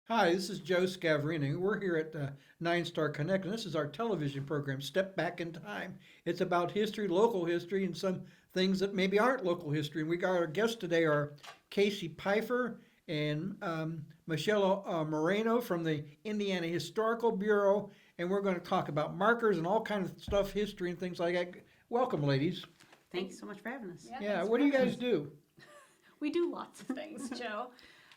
Hi, this is Joe Scavarini. We're here at Nine Star Connect, and this is our television program, Step Back in Time. It's about history, local history, and some things that maybe aren't local history. And we got our guests today are Casey Pfeiffer and Michella Marino from the Indiana Historical Bureau, and we're going to talk about markers and all kinds of stuff, history and things like that. Welcome, ladies. Thanks so much for having us. Yeah, thanks what for do you having guys us. do? We do lots of things, Joe.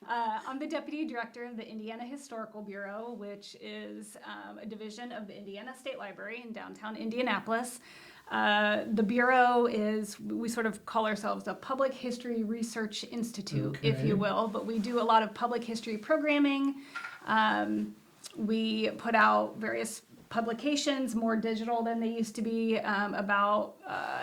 I'm the deputy director of the Indiana Historical Bureau, which is a division of the Indiana State Library in downtown Indianapolis. The Bureau we sort of call ourselves a public history research institute, if Okay. you will, but we do a lot of public history programming. We put out various publications, more digital than they used to be, about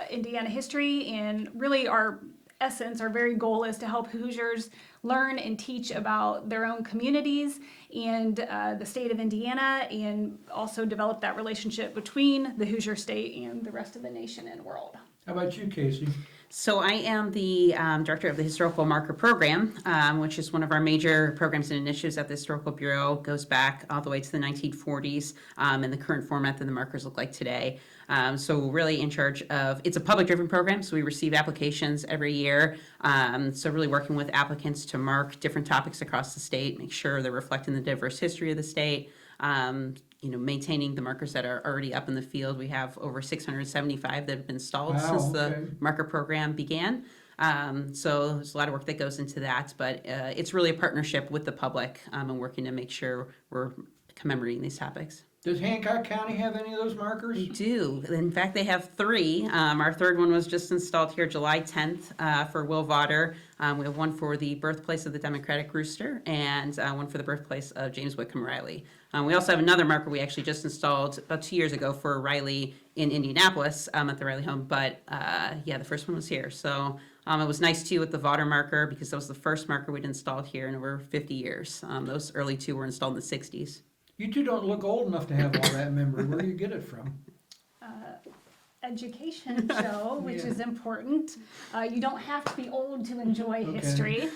Indiana history, and really our essence, our very goal is to help Hoosiers learn and teach about their own communities and the state of Indiana, and also develop that relationship between the Hoosier state and the rest of the nation and world. How about you, Casey? So I am the director of the Historical Marker Program, which is one of our major programs and initiatives at the Historical Bureau. Goes back all the way to the 1940s, and the current format that the markers look like today. So we're really in charge of, it's a public-driven program, so we receive applications every year. So really working with applicants to mark different topics across the state, make sure they're reflecting the diverse history of the state. Maintaining the markers that are already up in the field. We have over 675 that have been installed Wow, since okay. the marker program began. So there's a lot of work that goes into that, but it's really a partnership with the public, and working to make sure we're commemorating these topics. Does Hancock County have any of those markers? We do. In fact, they have three. Our third one was just installed here July 10th for Will Vaughter. We have one for the birthplace of the Democratic Rooster, and one for the birthplace of James Whitcomb Riley. We also have another marker we actually just installed about 2 years ago for Riley in Indianapolis, at the Riley home. But the first one was here. So it was nice too with the Vaughter marker, because that was the first marker we'd installed here in over 50 years. Those early two were installed in the 60s. You two don't look old enough to have all that memory. Where do you get it from? Education, Joe, which Yeah. is important. You don't have to be old to enjoy Okay. history.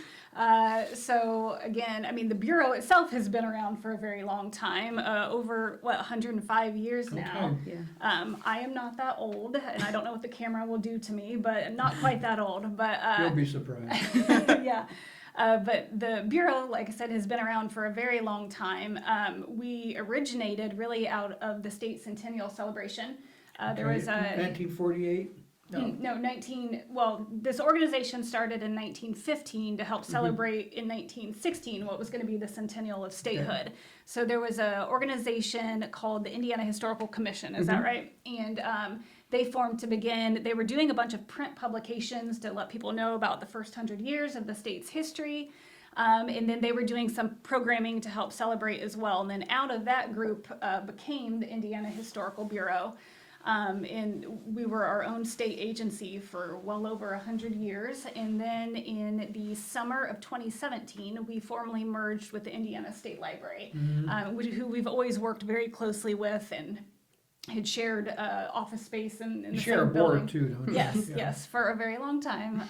So again, I mean, the Bureau itself has been around for a very long time, over 105 years now. Okay. Yeah. I am not that old, and I don't know what the camera will do to me, but not quite that old. But You'll be surprised. yeah. But the Bureau, like I said, has been around for a very long time. We originated really out of the state centennial celebration. There was a 1948. this organization started in 1915 to help celebrate in 1916 what was going to be the centennial of statehood. So there was an organization called the Indiana Historical Commission, is that right? And they formed to begin, they were doing a bunch of print publications to let people know about the first 100 years of the state's history. And then they were doing some programming to help celebrate as well. And then out of that group became the Indiana Historical Bureau. And we were our own state agency for well over 100 years. And then in the summer of 2017, we formally merged with the Indiana State Library, who we've always worked very closely with and had shared office space in the You share a same board building. too, don't you? Yes, Yeah. yes, for a very long time.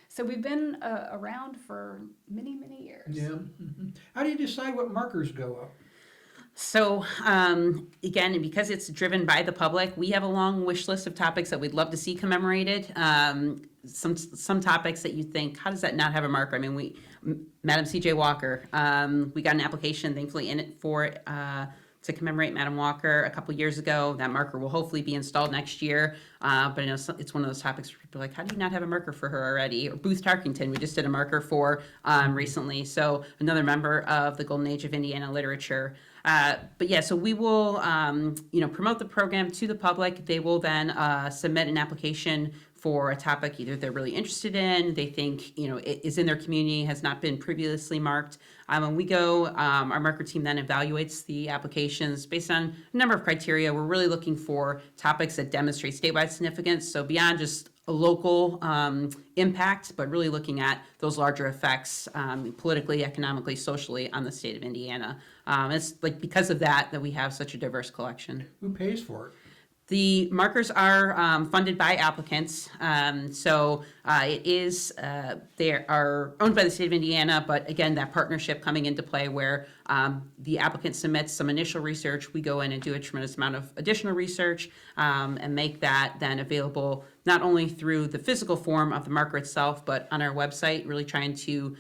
So we've been around for many, many years. Yeah. How do you decide what markers go up? So again, because it's driven by the public, we have a long wish list of topics that we'd love to see commemorated. Some topics that you think, how does that not have a marker? I mean, Madam C.J. Walker, we got an application, thankfully, in it for to commemorate Madam Walker a couple years ago. That marker will hopefully be installed next year. But I know it's one of those topics where people are like, how do you not have a marker for her already? Or Booth Tarkington, we just did a marker for recently. So another member of the Golden Age of Indiana literature. So we will, promote the program to the public. They will then submit an application for a topic either they're really interested in, they think, it is in their community, has not been previously marked. When we go, our marker team then evaluates the applications based on a number of criteria. We're really looking for topics that demonstrate statewide significance, so beyond just a local impact, but really looking at those larger effects politically, economically, socially on the state of Indiana. It's like because of that we have such a diverse collection. Who pays for it? The markers are funded by applicants, so it is they are owned by the state of Indiana. But again, that partnership coming into play where the applicant submits some initial research, we go in and do a tremendous amount of additional research and make that then available not only through the physical form of the marker itself, but on our website, really trying to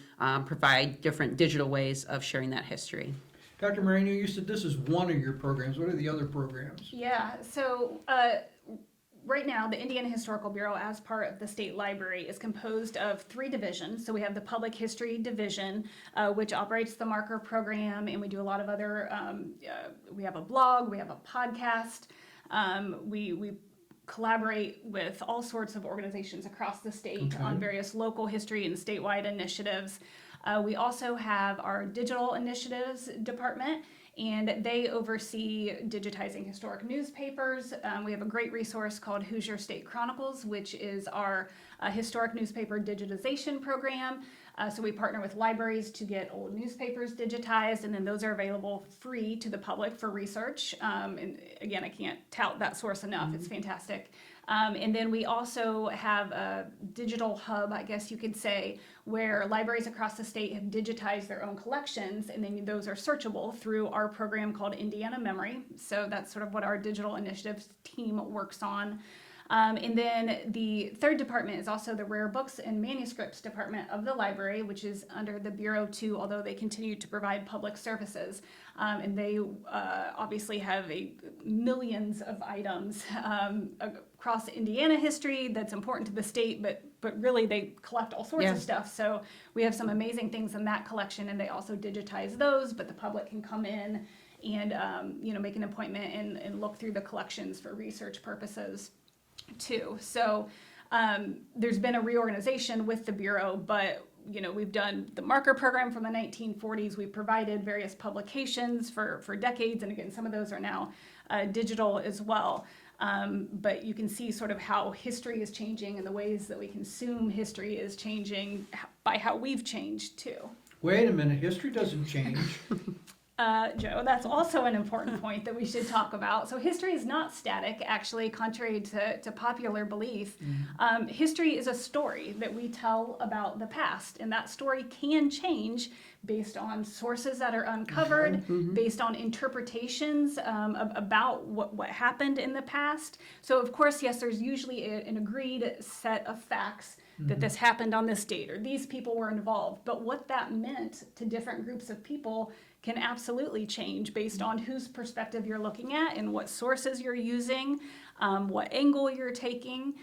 provide different digital ways of sharing that history. Dr. Marino, you said this is one of your programs. What are the other programs? Yeah, so right now, the Indiana Historical Bureau, as part of the state library, is composed of 3 divisions. So we have the Public History Division, which operates the marker program, and we do a lot of other, we have a blog, we have a podcast, we collaborate with all sorts of organizations across the state on various local history and statewide initiatives. We also have our digital initiatives department, and they oversee digitizing historic newspapers. We have a great resource called Hoosier State Chronicles, which is our historic newspaper digitization program. So we partner with libraries to get old newspapers digitized, and then those are available free to the public for research. And again, I can't tout that source enough. It's fantastic. And then we also have a digital hub, I guess you could say, where libraries across the state have digitized their own collections, and then those are searchable through our program called Indiana Memory. So that's sort of what our digital initiatives team works on. And then the third department is also the Rare Books and Manuscripts Department of the library, which is under the Bureau too, although they continue to provide public services. And they obviously have millions of items across Indiana history that's important to the state, but really they collect all sorts of stuff. So we have some amazing things in that collection, and they also digitize those, but the public can come in and make an appointment and look through the collections for research purposes too. So there's been a reorganization with the Bureau, but we've done the marker program from the 1940s. We've provided various publications for decades, and again, some of those are now digital as well. But you can see sort of how history is changing, and the ways that we consume history is changing by how we've changed too. Wait a minute, history doesn't change. Joe, that's also an important point that we should talk about. So history is not static, actually, contrary to popular belief. History is a story that we tell about the past, and that story can change based on sources that are uncovered, based on interpretations about what happened in the past. So of course, yes, there's usually an agreed set of facts that this happened on this date, or these people were involved. But what that meant to different groups of people can absolutely change based on whose perspective you're looking at and what sources you're using, what angle you're taking.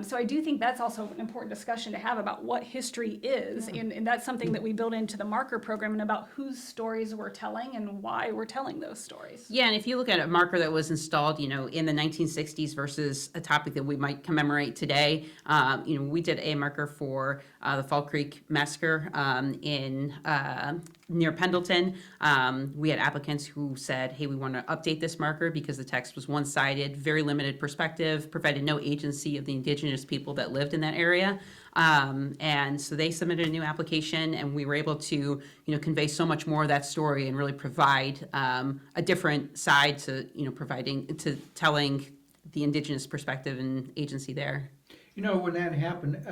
So I do think that's also an important discussion to have about what history is, and that's something that we build into the marker program, and about whose stories we're telling and why we're telling those stories. Yeah, and if you look at a marker that was installed, in the 1960s versus a topic that we might commemorate today, we did a marker for the Fall Creek Massacre in near Pendleton. We had applicants who said, hey, we want to update this marker because the text was one-sided, very limited perspective, provided no agency of the indigenous people that lived in that area. And so they submitted a new application, and we were able to, convey so much more of that story and really provide a different side to, telling the indigenous perspective and agency there. When that happened,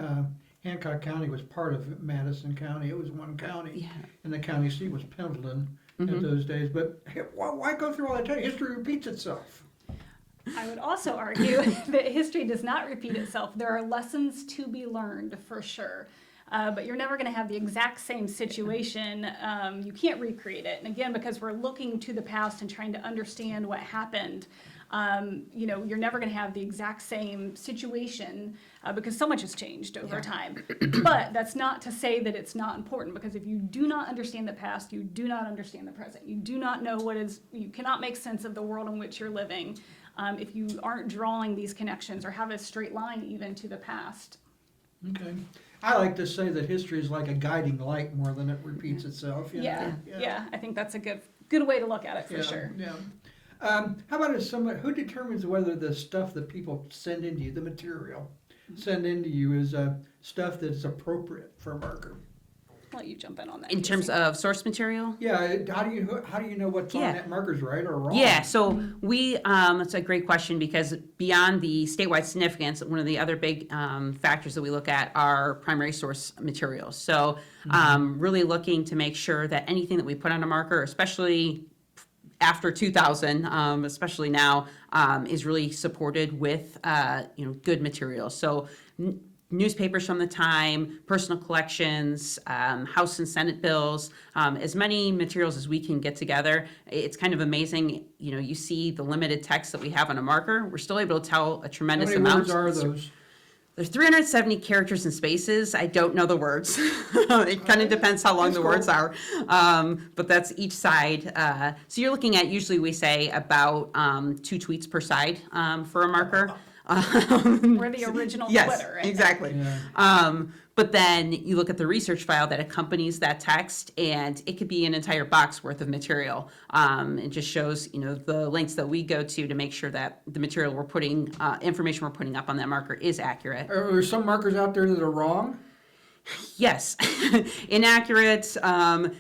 Hancock County was part of Madison County. It was one county, and the county seat was Pendleton at those days. But hey, why go through all that time? History repeats itself. I would also argue that history does not repeat itself. There are lessons to be learned for sure. But you're never going to have the exact same situation. You can't recreate it. And again, because we're looking to the past and trying to understand what happened, you're never going to have the exact same situation because so much has changed over time. But that's not to say that it's not important, because if you do not understand the past, you do not understand the present. You do not know you cannot make sense of the world in which you're living if you aren't drawing these connections or have a straight line even to the past. Okay. I like to say that history is like a guiding light more than it repeats itself. Yeah. I think that's a good way to look at it for sure. Yeah. How about who determines whether the stuff that people send into you, the material, send into you, is stuff that's appropriate for a marker? I'll let you jump in on that. In terms Casey. of source material? Yeah, how do you know what's on Yeah. that marker's right or wrong? Yeah, so we, that's a great question, because beyond the statewide significance, one of the other big factors that we look at are primary source materials. So really looking to make sure that anything that we put on a marker, especially after 2000, especially now, is really supported with, good materials. So newspapers from the time, personal collections, House and Senate bills, as many materials as we can get together. It's kind of amazing, you see the limited text that we have on a marker. We're still able to tell a How tremendous many amount. words are those? There's 370 characters and spaces. I don't know the words. It kind of depends how long That's the cool. words are. But that's each side. So you're looking at, usually we say about 2 tweets per side for a marker. We're the original Yes, Twitter, right? exactly. Yeah. But then you look at the research file that accompanies that text, and it could be an entire box worth of material. It just shows, the links that we go to make sure that the material we're putting, information we're putting up on that marker is accurate. Are there some markers out there that are wrong? Yes, inaccurate.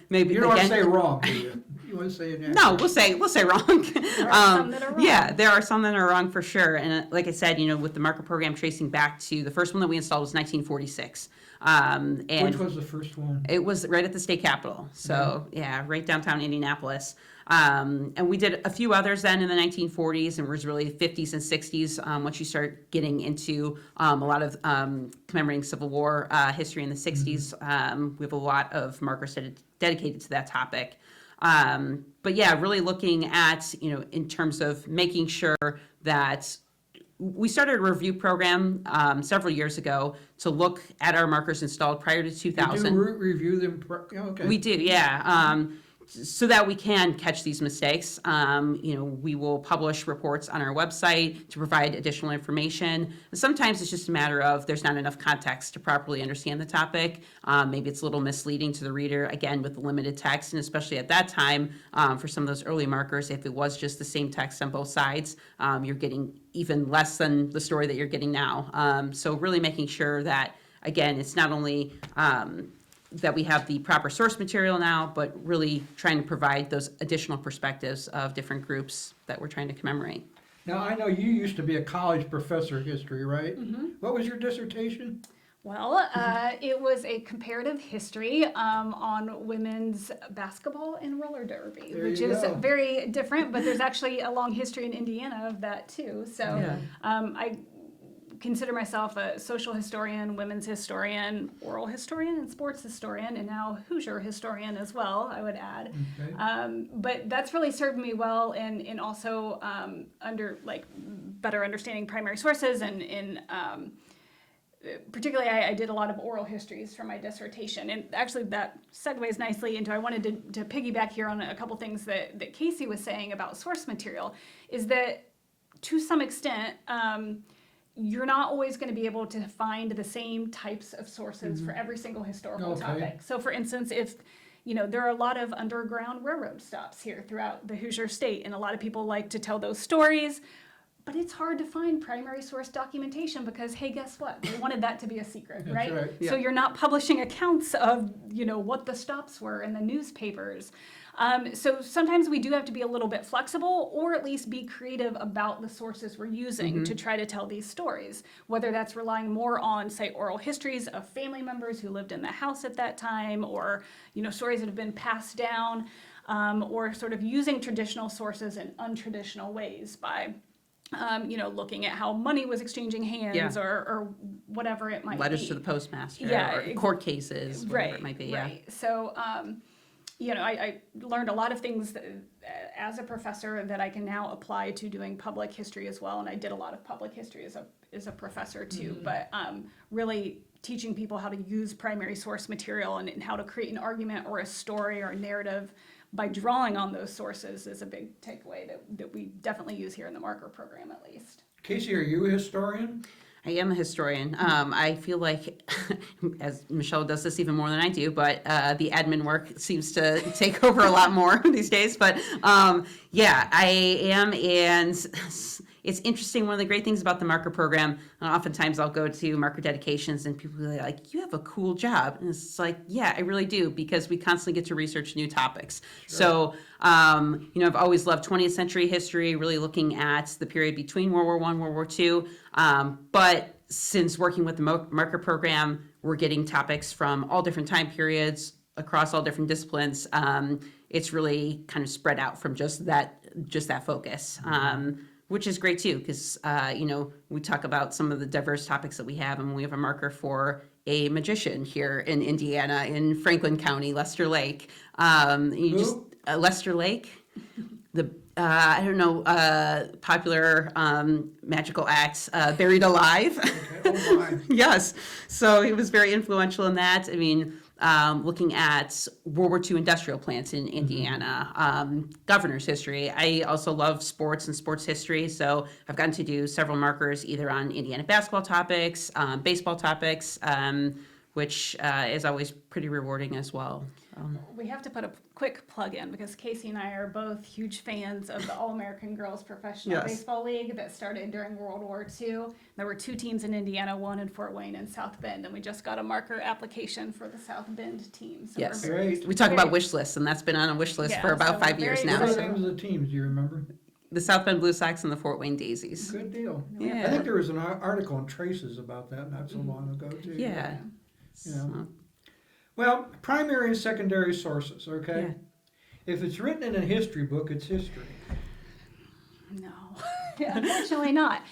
Maybe You don't want to again- say wrong, do you? You want to say inaccurate? No, we'll say wrong. There are some that are wrong. Yeah, there are some that are wrong for sure. And like I said, with the marker program tracing back to the first one that we installed was 1946. And Which was the first one? it was right at the state capitol. So yeah, right downtown Indianapolis. And we did a few others then in the 1940s, and it was really 50s and 60s once you start getting into a lot of commemorating Civil War history in the 60s. We have a lot of markers dedicated to that topic. But yeah, really looking at, in terms of making sure that we started a review program several years ago to look at our markers installed prior to 2000. You do review them, okay. We do, yeah. So that we can catch these mistakes. We will publish reports on our website to provide additional information. Sometimes it's just a matter of there's not enough context to properly understand the topic. Maybe it's a little misleading to the reader, again, with the limited text, and especially at that time, for some of those early markers, if it was just the same text on both sides, you're getting even less than the story that you're getting now. So really making sure that, again, it's not only that we have the proper source material now, but really trying to provide those additional perspectives of different groups that we're trying to commemorate. Now, I know you used to be a college professor of history, right? What was your dissertation? Well, it was a comparative history on women's basketball and roller derby, There which you is go. very different, but there's actually a long history in Indiana of that too. So Yeah. I consider myself a social historian, women's historian, oral historian, and sports historian, and now Hoosier historian as well, I would add. Okay. But that's really served me well in also under like better understanding primary sources and in particularly I did a lot of oral histories for my dissertation, and actually that segues nicely into I wanted to piggyback here on a couple things that Casey was saying about source material, is that to some extent you're not always going to be able to find the same types of sources for every single historical Okay. topic. So for instance, if there are a lot of underground railroad stops here throughout the Hoosier state, and a lot of people like to tell those stories, but it's hard to find primary source documentation because, hey, guess what? They wanted that to be a secret, That's right? right. So you're not publishing accounts of, what the stops were in the newspapers. So sometimes we do have to be a little bit flexible, or at least be creative about the sources we're using to try to tell these stories, whether that's relying more on, say, oral histories of family members who lived in the house at that time, or, stories that have been passed down, or sort of using traditional sources in untraditional ways by looking at how money was exchanging hands, Yeah. or whatever it might Letters be. to the postmaster, Yeah, or court cases, whatever Right, it might be, yeah. right. So, I learned a lot of things as a professor that I can now apply to doing public history as well, and I did a lot of public history as a professor too. But really teaching people how to use primary source material and how to create an argument or a story or a narrative by drawing on those sources is a big takeaway that we definitely use here in the marker program, at least. Casey, are you a historian? I am a historian. I feel like, as Michelle does this even more than I do, but the admin work seems to take over a lot more these days. But yeah, I am, and it's interesting. One of the great things about the marker program, oftentimes I'll go to marker dedications and people are like, you have a cool job. And it's like, yeah, I really do, because we constantly get to research new topics. So, I've always loved 20th century history, really looking at the period between World War I, World War II. But since working with the marker program, we're getting topics from all different time periods across all different disciplines. It's really kind of spread out from just that focus, which is great too, because we talk about some of the diverse topics that we have, and we have a marker for a magician here in Indiana, in Franklin County, Lester Lake. Lester Lake, the popular magical act, Buried Alive. Okay. Oh my. Yes, so he was very influential in that. I mean, looking at World War II industrial plants in Indiana, governor's history. I also love sports and sports history, so I've gotten to do several markers either on Indiana basketball topics, baseball topics, which is always pretty rewarding as well. We have to put a quick plug in because Casey and I are both huge fans of the All-American Girls Professional Yes. Baseball League that started during World War II. There were 2 teams in Indiana, one in Fort Wayne and South Bend, and we just got a marker application for the South Bend team. So Yes. we're very, Great. We talk very- about wish lists, and that's been on a wish list Yeah, for about so 5 years very now. What are the excited. names of the teams? Do you remember? The South Bend Blue Sox and the Fort Wayne Daisies. Good deal. Yeah. I think there was an article in Traces about that not so long ago too. Yeah. Yeah. Well, primary and secondary sources, okay? Yeah. If it's written in a history book, it's history. No, unfortunately not.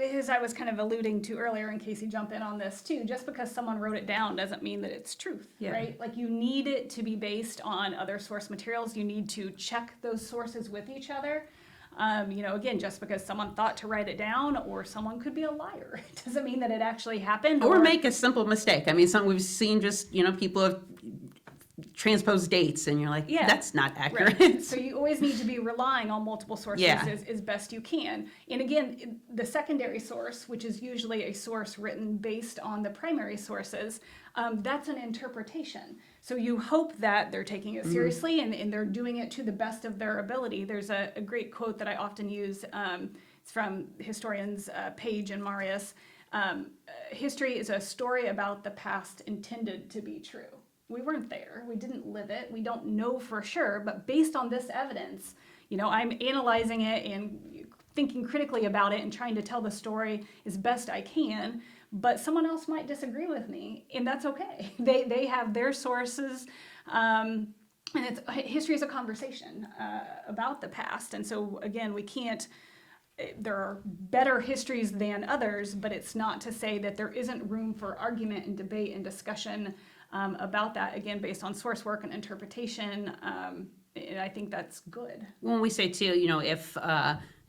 As I was kind of alluding to earlier, and Casey jump in on this too, just because someone wrote it down doesn't mean that it's truth, Yeah. right? Like you need it to be based on other source materials. You need to check those sources with each other. Again, just because someone thought to write it down, or someone could be a liar, it doesn't mean that it actually happened. Or make a simple mistake. I mean, we've seen just, people have transposed dates, and you're like, Yeah. that's not accurate. Right. So you always need to be relying on multiple sources Yeah. as best you can. And again, the secondary source, which is usually a source written based on the primary sources, that's an interpretation. So you hope that they're taking it seriously and they're doing it to the best of their ability. There's a great quote that I often use. It's from historians Page and Marius. History is a story about the past intended to be true. We weren't there. We didn't live it. We don't know for sure. But based on this evidence, I'm analyzing it and thinking critically about it and trying to tell the story as best I can. But someone else might disagree with me, and that's okay. They have their sources. And history is a conversation about the past. And so, again, we can't. There are better histories than others, but it's not to say that there isn't room for argument and debate and discussion about that, again, based on source work and interpretation. And I think that's good. When we say too, if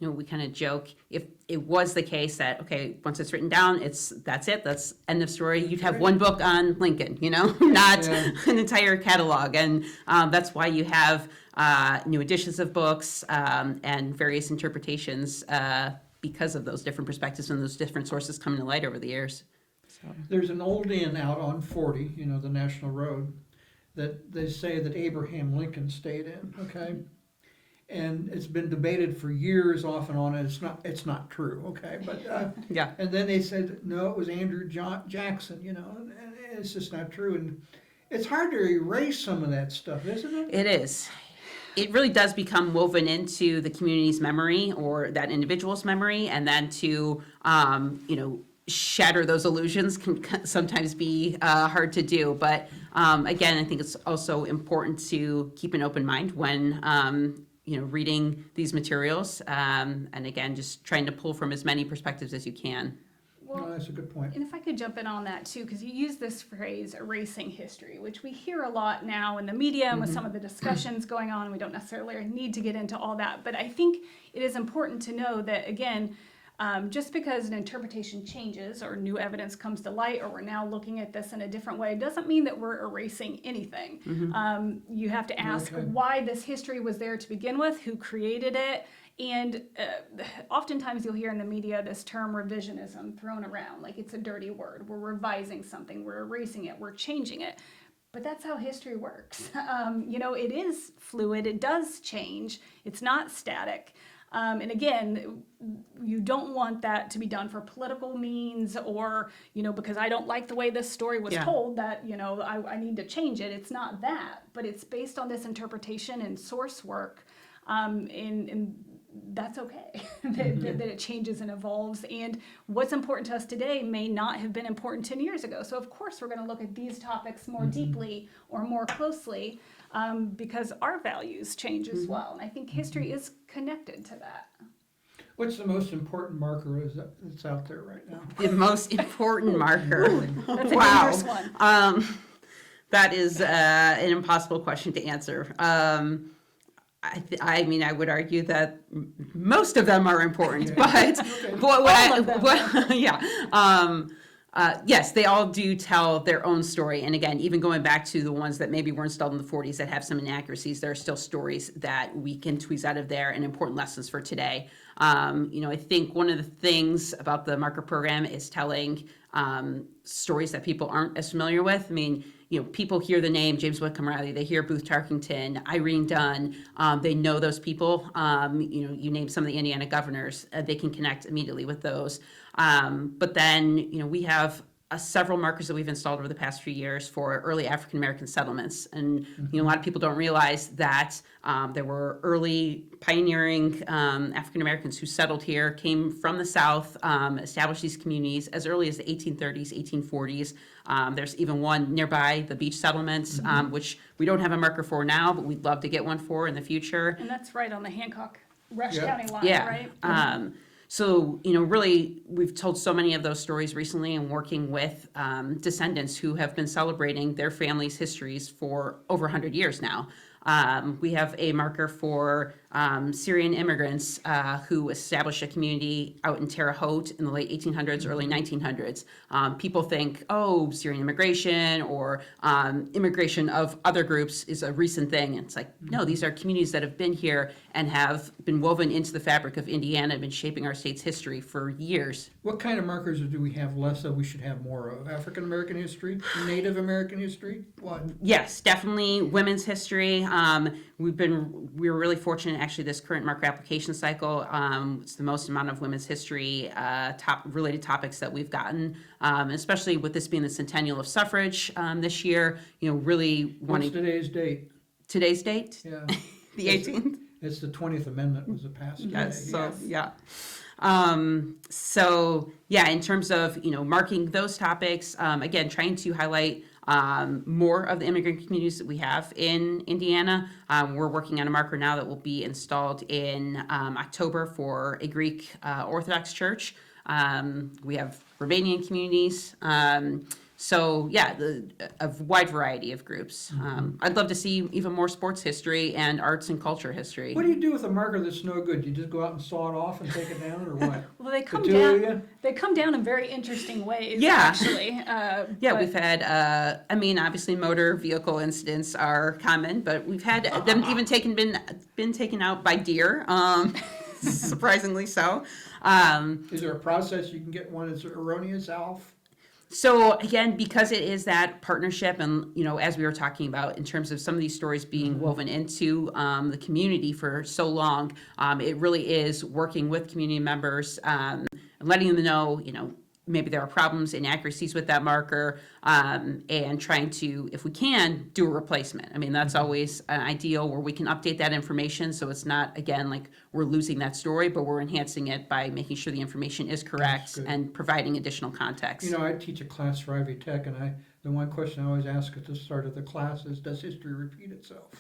we kind of joke, if it was the case that, okay, once it's written down, that's it, that's end of story. You'd have one book on Lincoln, not Yeah. an entire catalog, and that's why you have new editions of books and various interpretations because of those different perspectives and those different sources coming to light over the years. There's an old inn out on 40, the National Road, that they say that Abraham Lincoln stayed in, okay? And it's been debated for years off and on, and it's not true, okay? But Yeah. and then they said, no, it was Andrew Jackson, and it's just not true. And it's hard to erase some of that stuff, isn't it? It is. It really does become woven into the community's memory or that individual's memory, and then to, shatter those illusions can sometimes be hard to do. But again, I think it's also important to keep an open mind when, reading these materials. And again, just trying to pull from as many perspectives as you can. Well, No, that's a good point. and if I could jump in on that too, because you use this phrase erasing history, which we hear a lot now in the media and with some of the discussions going on. We don't necessarily need to get into all that, but I think it is important to know that, again, just because an interpretation changes or new evidence comes to light or we're now looking at this in a different way doesn't mean that we're erasing anything. You have to ask Okay. why this history was there to begin with, who created it. And oftentimes you'll hear in the media this term revisionism thrown around like it's a dirty word. We're revising something, we're erasing it, we're changing it. But that's how history works. It is fluid. It does change. It's not static. And again, you don't want that to be done for political means or, because I don't like the way this story was told that, I need to change it. It's not that, but it's based on this interpretation and source work. And that's okay that it changes and evolves. And what's important to us today may not have been important 10 years ago. So of course we're going to look at these topics more deeply or more closely because our values change as well. And I think history is connected to that. What's the most important marker that's out there right now? The most important marker. That's a Wow. dangerous one. That is an impossible question to answer. I mean, I would argue that most of them are important, but yes, they all do tell their own story. And again, even going back to the ones that maybe were installed in the 40s that have some inaccuracies, there are still stories that we can tweeze out of there and important lessons for today. I think one of the things about the marker program is telling stories that people aren't as familiar with. I mean, people hear the name James Whitcomb Riley, they hear Booth Tarkington, Irene Dunn, they know those people. You name some of the Indiana governors, they can connect immediately with those. But then, we have several markers that we've installed over the past few years for early African American settlements. And, a lot of people don't realize that there were early pioneering African Americans who settled here, came from the South, established these communities as early as the 1830s, 1840s. There's even one nearby, the beach settlements, which we don't have a marker for now, but we'd love to get one for in the future. And that's right on the Hancock-Rush County line, Yeah. right? So, really, we've told so many of those stories recently and working with descendants who have been celebrating their families' histories for over 100 years now. We have a marker for Syrian immigrants who established a community out in Terre Haute in the late 1800s, early 1900s. People think, Syrian immigration or immigration of other groups is a recent thing. And it's like, no, these are communities that have been here and have been woven into the fabric of Indiana and been shaping our state's history for years. What kind of markers do we have less of we should have more of? African American history? Native American history? What? Yes, definitely women's history. We were really fortunate actually this current marker application cycle. It's the most amount of women's history related topics that we've gotten, especially with this being the centennial of suffrage this year. Really wanting. What's today's date? Today's date? Yeah. The 18th. It's the 20th Amendment was passed today. Yes. So yeah. In terms of marking those topics, again, trying to highlight more of the immigrant communities that we have in Indiana. We're working on a marker now that will be installed in October for a Greek Orthodox church. We have Romanian communities. A wide variety of groups. I'd love to see even more sports history and arts and culture history. What do you do with a marker that's no good? You just go out and saw it off and take it down, or what? Well, they come The two of down. you? They come down in very interesting ways. Yeah. Actually. We've had. Obviously, motor vehicle incidents are common, but we've had them even been taken out by deer. Surprisingly so. Is there a process you can get one that's erroneous off? So again, because it is that partnership and, as we were talking about in terms of some of these stories being woven into the community for so long, it really is working with community members, and letting them know, maybe there are problems, inaccuracies with that marker, and trying to, if we can, do a replacement. I mean, that's always an ideal where we can update that information so it's not, again, like we're losing that story, but we're enhancing it by making sure the information is correct and providing additional context. I teach a class for Ivy Tech, and the one question I always ask at the start of the class is, does history repeat itself?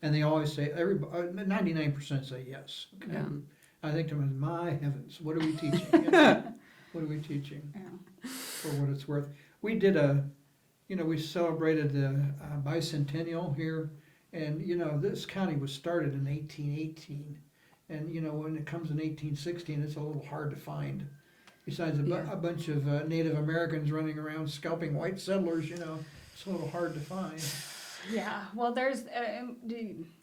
And they always say, 99% say yes. Okay? Yeah. I think to myself, my heavens, what are we teaching? What are we teaching? Yeah. For what it's worth. We did we celebrated the bicentennial here, and this county was started in 1818, and when it comes in 1816, it's a little hard to find. Besides a bunch of Native Americans running around scalping white settlers, it's a little hard to find. Yeah, well, there's,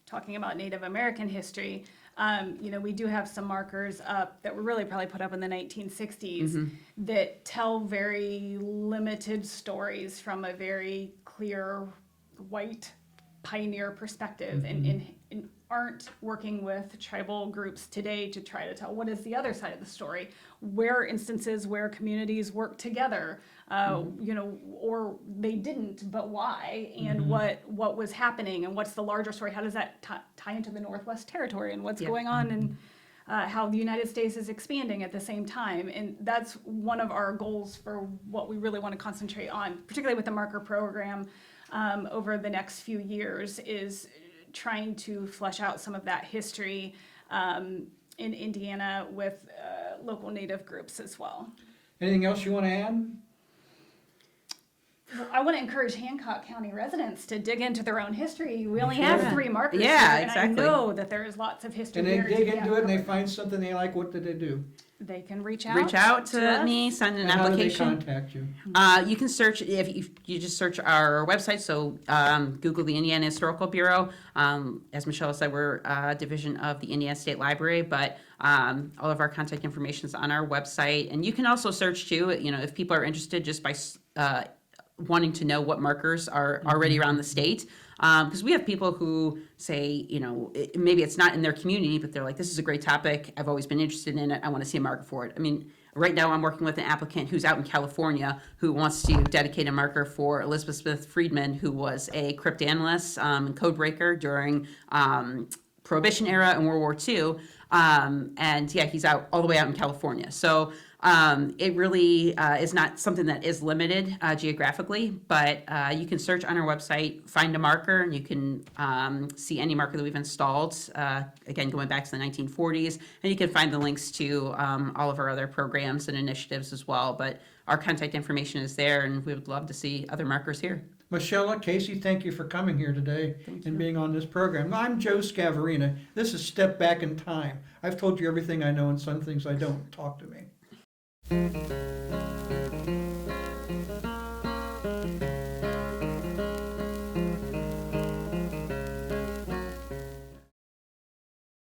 talking about Native American history, we do have some markers up that were really probably put up in the 1960s that tell very limited stories from a very clear white pioneer perspective and aren't working with tribal groups today to try to tell what is the other side of the story, where instances where communities work together, or they didn't, but why, and what was happening, and what's the larger story, how does that tie into the Northwest Territory and what's going on, and how the United States is expanding at the same time. And that's one of our goals for what we really want to concentrate on, particularly with the marker program over the next few years, is trying to flesh out some of that history in Indiana with local Native groups as well. Anything else you want to add? I want to encourage Hancock County residents to dig into their own history. We only Sure. have 3 markers Yeah, here, exactly. and I know that there is lots of history And they here to dig be into it and they uncovered. find something they like, what do they do? They can reach out. Reach out to us. me, send an And how do they application. contact you? You can search, if you just search our website, so Google the Indiana Historical Bureau. As Michelle said, we're a division of the Indiana State Library, but all of our contact information is on our website. And you can also search too, if people are interested just by wanting to know what markers are already around the state. Because we have people who say, maybe it's not in their community, but they're like, this is a great topic. I've always been interested in it. I want to see a marker for it. I mean, right now I'm working with an applicant who's out in California who wants to dedicate a marker for Elizabeth Smith Friedman, who was a cryptanalyst and code breaker during Prohibition era and World War II. And yeah, he's all the way out in California. So it really is not something that is limited geographically, but you can search on our website, find a marker, and you can see any marker that we've installed, again, going back to the 1940s, and you can find the links to all of our other programs and initiatives as well. But our contact information is there, and we would love to see other markers here. Michella, Casey, thank you for coming here today and being on this program. I'm Joe Scavarina. This is Step Back in Time. I've told you everything I know and some things I don't. Talk to me.